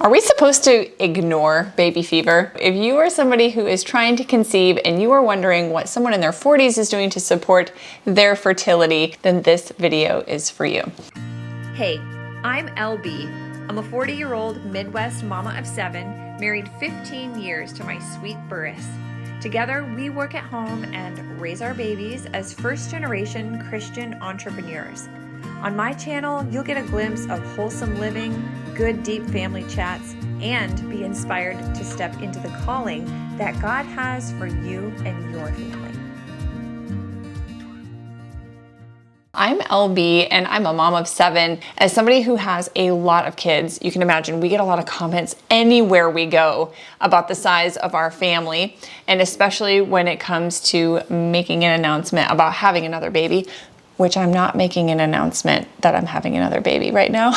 Are we supposed to ignore baby fever? If you are somebody who is trying to conceive and you are wondering what someone in their 40s is doing to support their fertility, then this video is for you. Hey, I'm LB. I'm a 40-year-old Midwest mama of 7, married 15 years to my sweet Burris. Together, we work at home and raise our babies as first-generation Christian entrepreneurs. On my channel, you'll get a glimpse of wholesome living, good deep family chats, and be inspired to step into the calling that God has for you and your family. I'm LB and I'm a mom of 7. As somebody who has a lot of kids, you can imagine we get a lot of comments anywhere we go about the size of our family, and especially when it comes to making an announcement about having another baby, which I'm not making an announcement that I'm having another baby right now.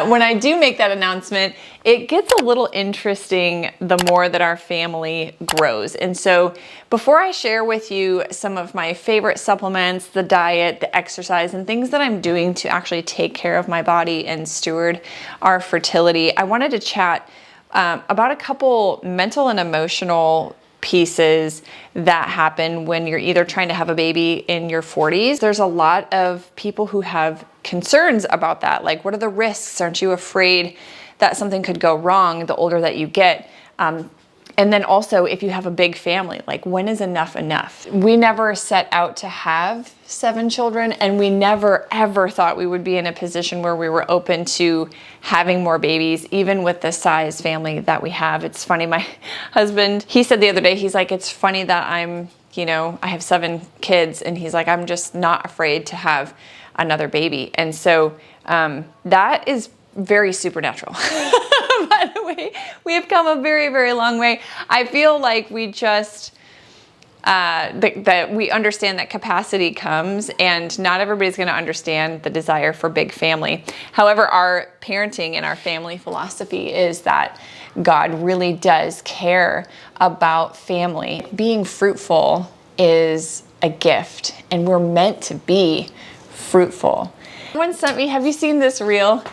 When I do make that announcement, it gets a little interesting the more that our family grows. And so before I share with you some of my favorite supplements, the diet, the exercise, and things that I'm doing to actually take care of my body and steward our fertility, I wanted to chat about a couple mental and emotional pieces that happen when you're either trying to have a baby in your 40s. There's a lot of people who have concerns about that. Like, what are the risks? Aren't you afraid that something could go wrong the older that you get? And then also, if you have a big family, like, when is enough enough? We never set out to have 7 children, and we never ever thought we would be in a position where we were open to having more babies, even with the size family that we have. It's funny, my husband, he said the other day, he's like, it's funny that I have 7 kids, and he's like, I'm just not afraid to have another baby. And so that is very supernatural. By the way, we have come a very, very long way. I feel like we just, that we understand that capacity comes, and not everybody's going to understand the desire for big family. However, our parenting and our family philosophy is that God really does care about family. Being fruitful is a gift, and we're meant to be fruitful. Someone sent me, have you seen this reel?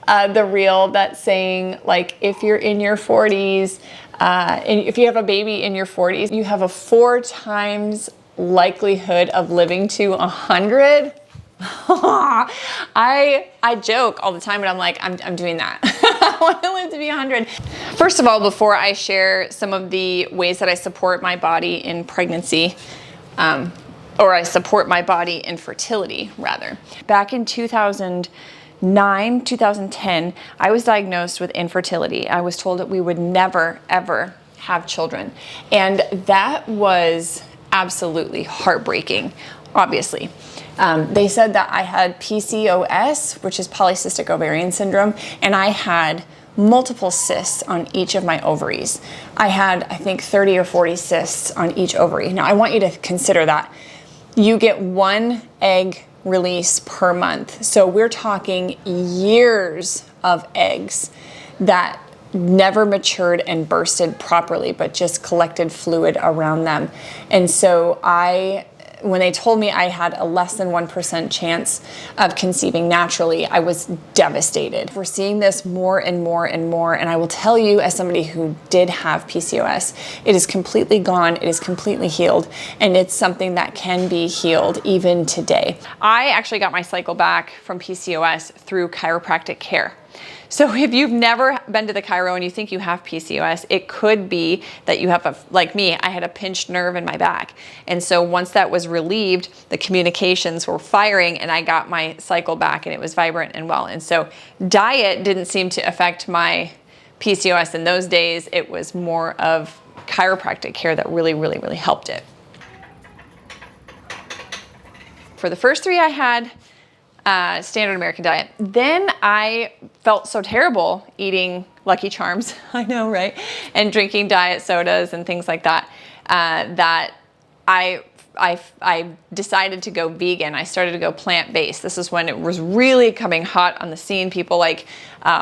The reel that's saying, like, if you're in your 40s, and if you have a baby in your 40s, you have a 4 times likelihood of living to 100. I joke all the time, but I'm like, I'm doing that. I want to live to be 100. First of all, before I share some of the ways that I support my body in pregnancy, or I support my body in fertility, rather. Back in 2010, I was diagnosed with infertility. I was told that we would never, ever have children. And that was absolutely heartbreaking, obviously. They said that I had PCOS, which is polycystic ovarian syndrome, and I had multiple cysts on each of my ovaries. I had, I think, 30 or 40 cysts on each ovary. Now, I want you to consider that. You get 1 egg release per month. So we're talking years of eggs that never matured and bursted properly, but just collected fluid around them. And so when they told me I had a less than 1% chance of conceiving naturally, I was devastated. We're seeing this more and more and more, and I will tell you, as somebody who did have PCOS, it is completely gone, it is completely healed, and it's something that can be healed even today. I actually got my cycle back from PCOS through chiropractic care. So if you've never been to the chiro and you think you have PCOS, it could be that you have like me, I had a pinched nerve in my back. And so once that was relieved, the communications were firing and I got my cycle back and it was vibrant and well. And so diet didn't seem to affect my PCOS in those days. It was more of chiropractic care that really, really, really helped it. For the first 3 I had standard American diet. Then I felt so terrible eating Lucky Charms, I know, right? And drinking diet sodas and things like that, that I decided to go vegan. I started to go plant-based. This is when it was really coming hot on the scene. People like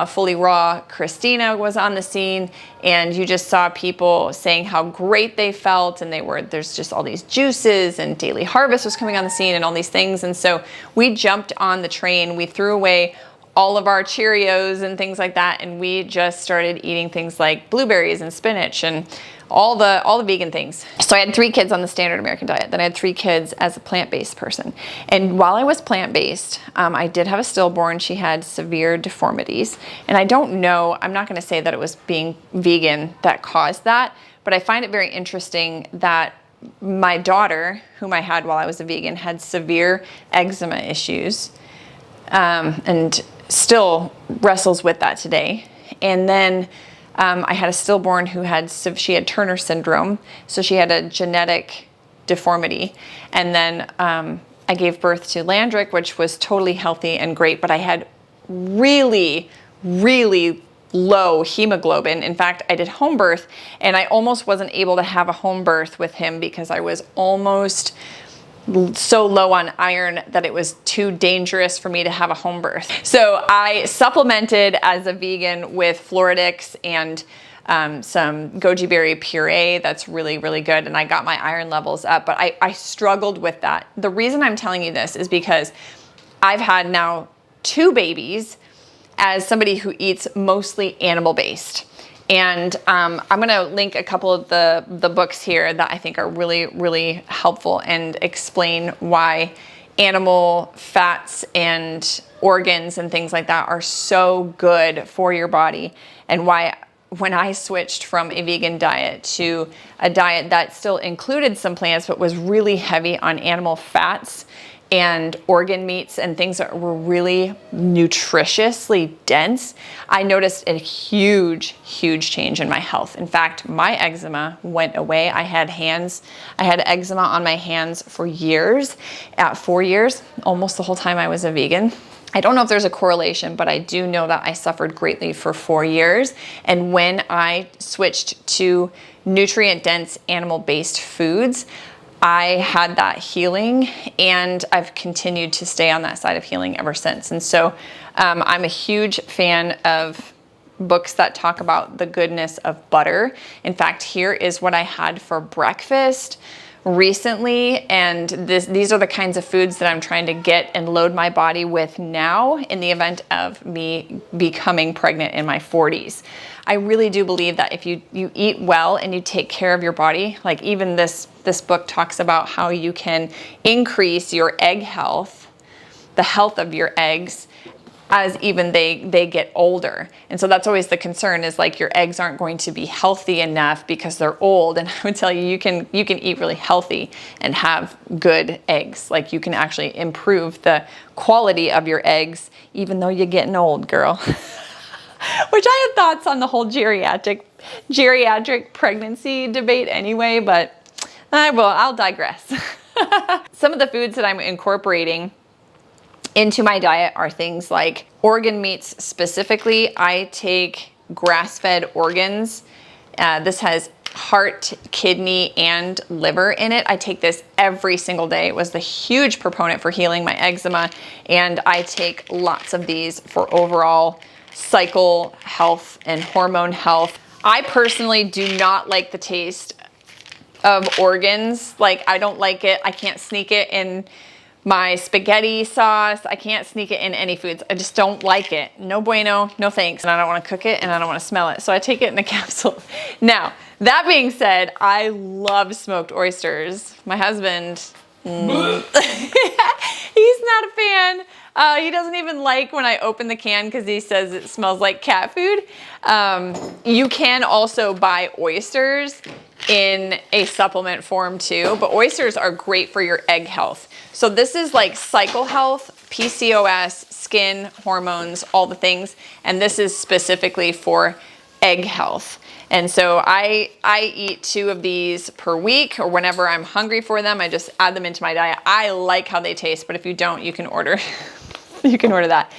Fully Raw Christina was on the scene, and you just saw people saying how great they felt, and there's just all these juices, and Daily Harvest was coming on the scene and all these things. And so we jumped on the train. We threw away all of our Cheerios and things like that, and we just started eating things like blueberries and spinach and all the vegan things. So I had 3 kids on the standard American diet. Then I had 3 kids as a plant-based person. And while I was plant-based, I did have a stillborn. She had severe deformities. And I don't know, I'm not going to say that it was being vegan that caused that, but I find it very interesting that my daughter, whom I had while I was a vegan, had severe eczema issues, and still wrestles with that today. And then I had a stillborn who she had Turner syndrome, so she had a genetic deformity. And then I gave birth to Landrick, which was totally healthy and great, but I had really, really low hemoglobin. In fact, I did home birth, and I almost wasn't able to have a home birth with him because I was almost so low on iron that it was too dangerous for me to have a home birth. So I supplemented as a vegan with Floridix and some goji berry puree. That's really, really good. And I got my iron levels up, but I struggled with that. The reason I'm telling you this is because I've had now 2 babies as somebody who eats mostly animal-based. And I'm going to link a couple of the books here that I think are really, really helpful and explain why animal fats and organs and things like that are so good for your body, and why when I switched from a vegan diet to a diet that still included some plants but was really heavy on animal fats and organ meats and things that were really nutritiously dense, I noticed a huge, huge change in my health. In fact, my eczema went away. I had eczema on my hands for years, at 4 years, almost the whole time I was a vegan. I don't know if there's a correlation, but I do know that I suffered greatly for 4 years. And when I switched to nutrient-dense animal-based foods, I had that healing, and I've continued to stay on that side of healing ever since. And so I'm a huge fan of books that talk about the goodness of butter. In fact, here is what I had for breakfast recently, and these are the kinds of foods that I'm trying to get and load my body with now in the event of me becoming pregnant in my 40s. I really do believe that if you eat well and you take care of your body, like even this book talks about how you can increase your egg health, the health of your eggs, as even they get older. And so that's always the concern, is like your eggs aren't going to be healthy enough because they're old. And I would tell you, you can eat really healthy and have good eggs. Like you can actually improve the quality of your eggs even though you're getting old, girl. Which I had thoughts on the whole geriatric pregnancy debate anyway, but I'll digress. Some of the foods that I'm incorporating into my diet are things like organ meats. Specifically, I take grass-fed organs. This has heart, kidney, and liver in it. I take this every single day. It was the huge proponent for healing my eczema, and I take lots of these for overall cycle health and hormone health. I personally do not like the taste of organs. Like, I don't like it. I can't sneak it in my spaghetti sauce. I can't sneak it in any foods. I just don't like it. No bueno, no thanks. And I don't want to cook it, and I don't want to smell it. So I take it in a capsule. Now, that being said, I love smoked oysters. My husband, he's not a fan. He doesn't even like when I open the can because he says it smells like cat food. You can also buy oysters in a supplement form too, but oysters are great for your egg health. So this is like cycle health, PCOS, skin, hormones, all the things. And this is specifically for egg health. And so I eat 2 of these per week, or whenever I'm hungry for them, I just add them into my diet. I like how they taste, but if you don't, you can order. You can order that.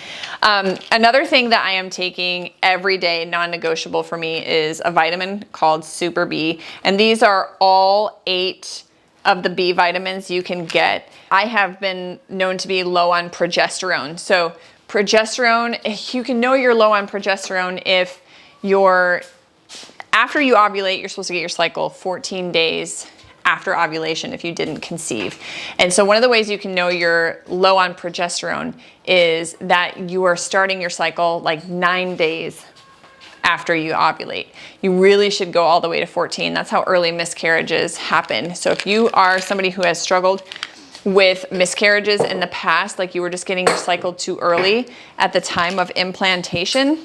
Another thing that I am taking every day, non-negotiable for me, is a vitamin called Super B. And these are all 8 of the B vitamins you can get. I have been known to be low on progesterone. So progesterone, you can know you're low on progesterone if after you ovulate, you're supposed to get your cycle 14 days after ovulation if you didn't conceive. And so one of the ways you can know you're low on progesterone is that you are starting your cycle like 9 days after you ovulate. You really should go all the way to 14. That's how early miscarriages happen. So if you are somebody who has struggled with miscarriages in the past, like you were just getting your cycle too early at the time of implantation,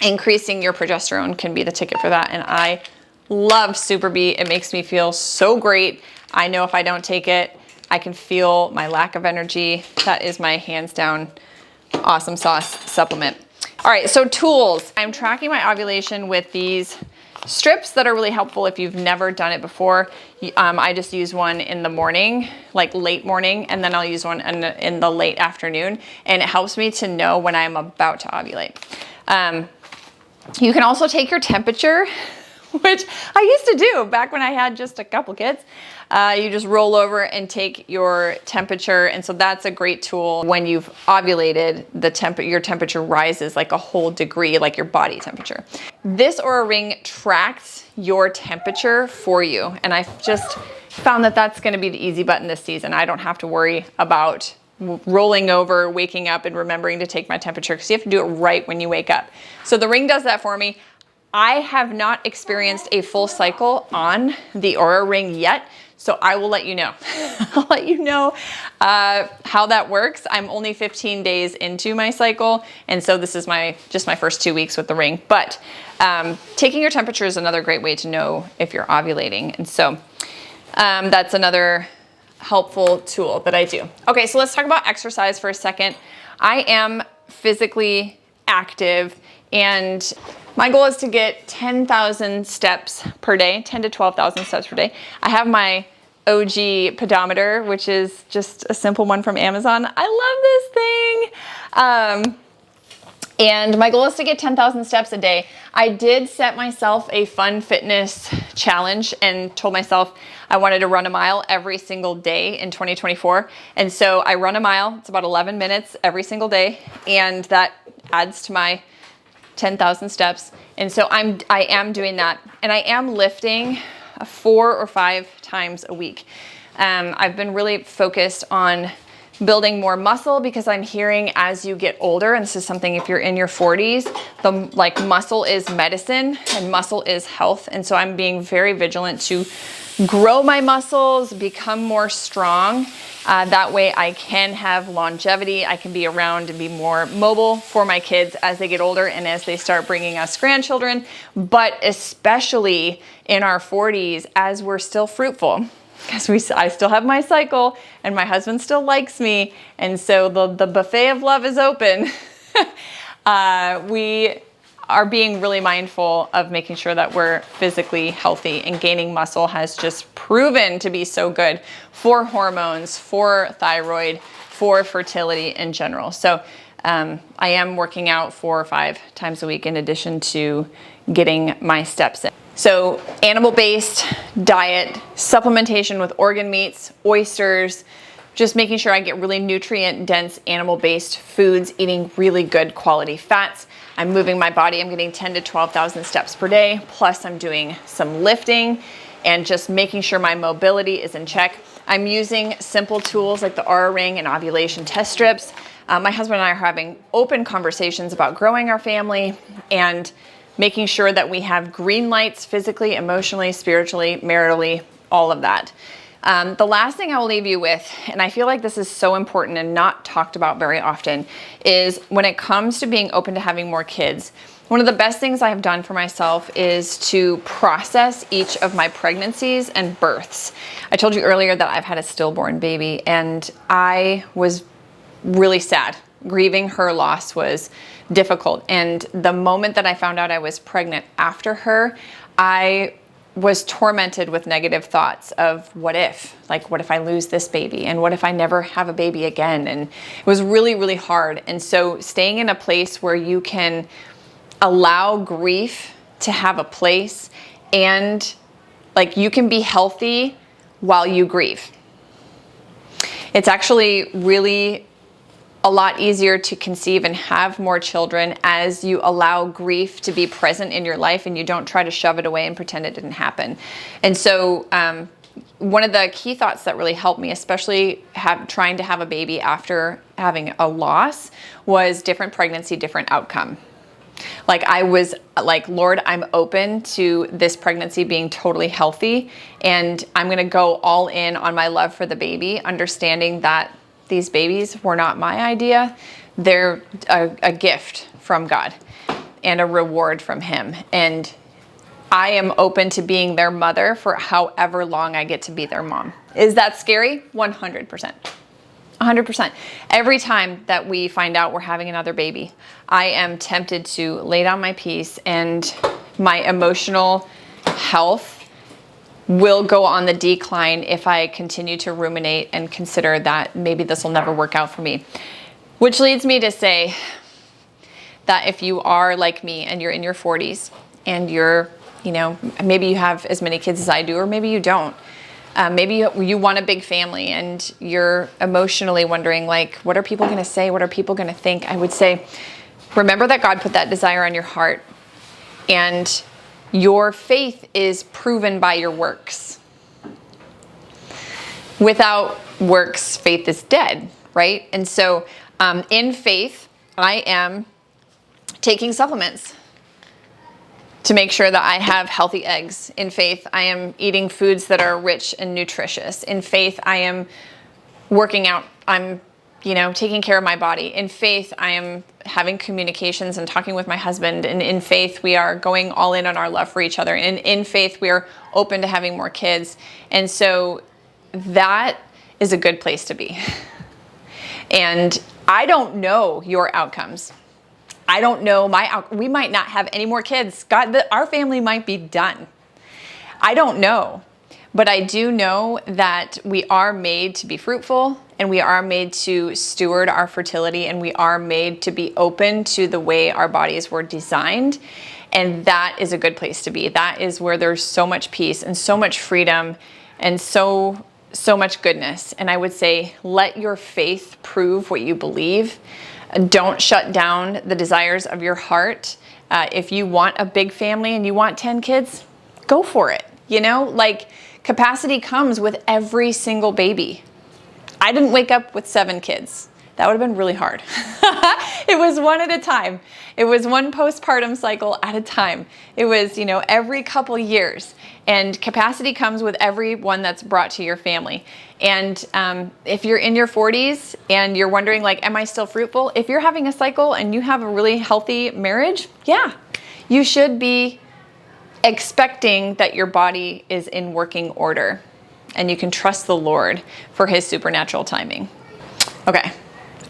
increasing your progesterone can be the ticket for that. And I love Super B. It makes me feel so great. I know if I don't take it, I can feel my lack of energy. That is my hands down awesome sauce supplement. All right, so tools. I'm tracking my ovulation with these strips that are really helpful if you've never done it before. I just use one in the morning, like late morning, and then I'll use one in the late afternoon, and it helps me to know when I'm about to ovulate. You can also take your temperature, which I used to do back when I had just a couple kids. You just roll over and take your temperature. And so that's a great tool. When you've ovulated, your temperature rises like a whole degree, like your body temperature. This OURA ring tracks your temperature for you. And I've just found that that's going to be the easy button this season. I don't have to worry about rolling over, waking up and remembering to take my temperature, because you have to do it right when you wake up. So the ring does that for me. I have not experienced a full cycle on the OURA ring yet, so I will let you know. I'll let you know how that works. I'm only 15 days into my cycle, and so this is just my first 2 weeks with the ring. But taking your temperature is another great way to know if you're ovulating, and so that's another helpful tool that I do. Okay, so let's talk about exercise for a second. I am physically active, and my goal is to get 10,000 steps per day, 10 to 12,000 steps per day. I have my OG pedometer, which is just a simple one from Amazon. I love this thing. And my goal is to get 10,000 steps a day. I did set myself a fun fitness challenge and told myself I wanted to run a mile every single day in 2024. And so I run a mile. It's about 11 minutes every single day. And that adds to my 10,000 steps. And so I am doing that. And I am lifting 4 or 5 times a week. I've been really focused on building more muscle, because I'm hearing as you get older, and this is something if you're in your 40s, muscle is medicine and muscle is health. And so I'm being very vigilant to grow my muscles, become more strong. That way I can have longevity. I can be around and be more mobile for my kids as they get older and as they start bringing us grandchildren, but especially in our 40s as we're still fruitful. Because I still have my cycle and my husband still likes me. And so the buffet of love is open. We are being really mindful of making sure that we're physically healthy, and gaining muscle has just proven to be so good for hormones, for thyroid, for fertility in general. So I am working out 4 or 5 times a week in addition to getting my steps in. So animal-based diet, supplementation with organ meats, oysters, just making sure I get really nutrient-dense animal-based foods, eating really good quality fats. I'm moving my body. I'm getting 10 to 12,000 steps per day. Plus I'm doing some lifting and just making sure my mobility is in check. I'm using simple tools like the OURA ring and ovulation test strips. My husband and I are having open conversations about growing our family and making sure that we have green lights physically, emotionally, spiritually, maritally, all of that. The last thing I will leave you with, and I feel like this is so important and not talked about very often, is when it comes to being open to having more kids, one of the best things I have done for myself is to process each of my pregnancies and births. I told you earlier that I've had a stillborn baby, and I was really sad. Grieving her loss was difficult. And the moment that I found out I was pregnant after her, I was tormented with negative thoughts of what if I lose this baby, and what if I never have a baby again? And it was really, really hard. And so staying in a place where you can allow grief to have a place, and you can be healthy while you grieve. It's actually really a lot easier to conceive and have more children as you allow grief to be present in your life and you don't try to shove it away and pretend it didn't happen. And so one of the key thoughts that really helped me, especially trying to have a baby after having a loss, was different pregnancy, different outcome. Like I was like, Lord, I'm open to this pregnancy being totally healthy, and I'm going to go all in on my love for the baby, understanding that these babies were not my idea. They're a gift from God and a reward from Him. And I am open to being their mother for however long I get to be their mom. Is that scary? 100%. 100%. Every time that we find out we're having another baby, I am tempted to lay down my piece, and my emotional health will go on the decline if I continue to ruminate and consider that maybe this will never work out for me. Which leads me to say that if you are like me and you're in your 40s and you're, maybe you have as many kids as I do, or maybe you don't. Maybe you want a big family and you're emotionally wondering, like, what are people going to say? What are people going to think? I would say, remember that God put that desire on your heart, and your faith is proven by your works. Without works, faith is dead, right? And so in faith, I am taking supplements to make sure that I have healthy eggs. In faith, I am eating foods that are rich and nutritious. In faith, I am working out. I'm, taking care of my body. In faith, I am having communications and talking with my husband. And in faith, we are going all in on our love for each other. And in faith, we are open to having more kids. And so that is a good place to be. And I don't know your outcomes. I don't know we might not have any more kids. God, our family might be done. I don't know, but I do know that we are made to be fruitful, and we are made to steward our fertility, and we are made to be open to the way our bodies were designed. And that is a good place to be. That is where there's so much peace and so much freedom and so much goodness. And I would say, let your faith prove what you believe. Don't shut down the desires of your heart. If you want a big family and you want 10 kids, go for it. Capacity comes with every single baby. I didn't wake up with 7 kids. That would have been really hard. It was one at a time. It was one postpartum cycle at a time. It was, every couple years. And capacity comes with every one that's brought to your family. And if you're in your 40s and you're wondering, like, am I still fruitful? If you're having a cycle and you have a really healthy marriage, yeah, you should be expecting that your body is in working order. And you can trust the Lord for His supernatural timing. Okay,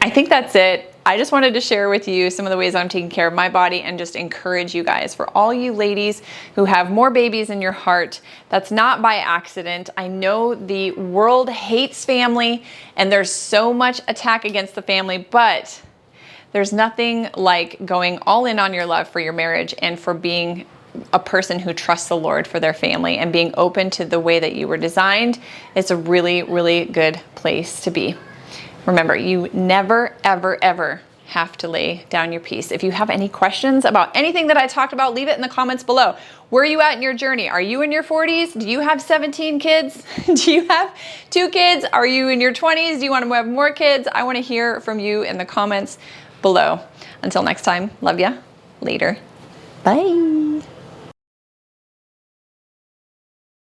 I think that's it. I just wanted to share with you some of the ways I'm taking care of my body, and just encourage you guys, for all you ladies who have more babies in your heart, that's not by accident. I know the world hates family and there's so much attack against the family, but there's nothing like going all in on your love for your marriage and for being a person who trusts the Lord for their family and being open to the way that you were designed. It's a really, really good place to be. Remember, you never, ever, ever have to lay down your piece. If you have any questions about anything that I talked about, leave it in the comments below. Where are you at in your journey? Are you in your 40s? Do you have 17 kids? Do you have 2 kids? Are you in your 20s? Do you want to have more kids? I want to hear from you in the comments below. Until next time, love ya. Later. Bye.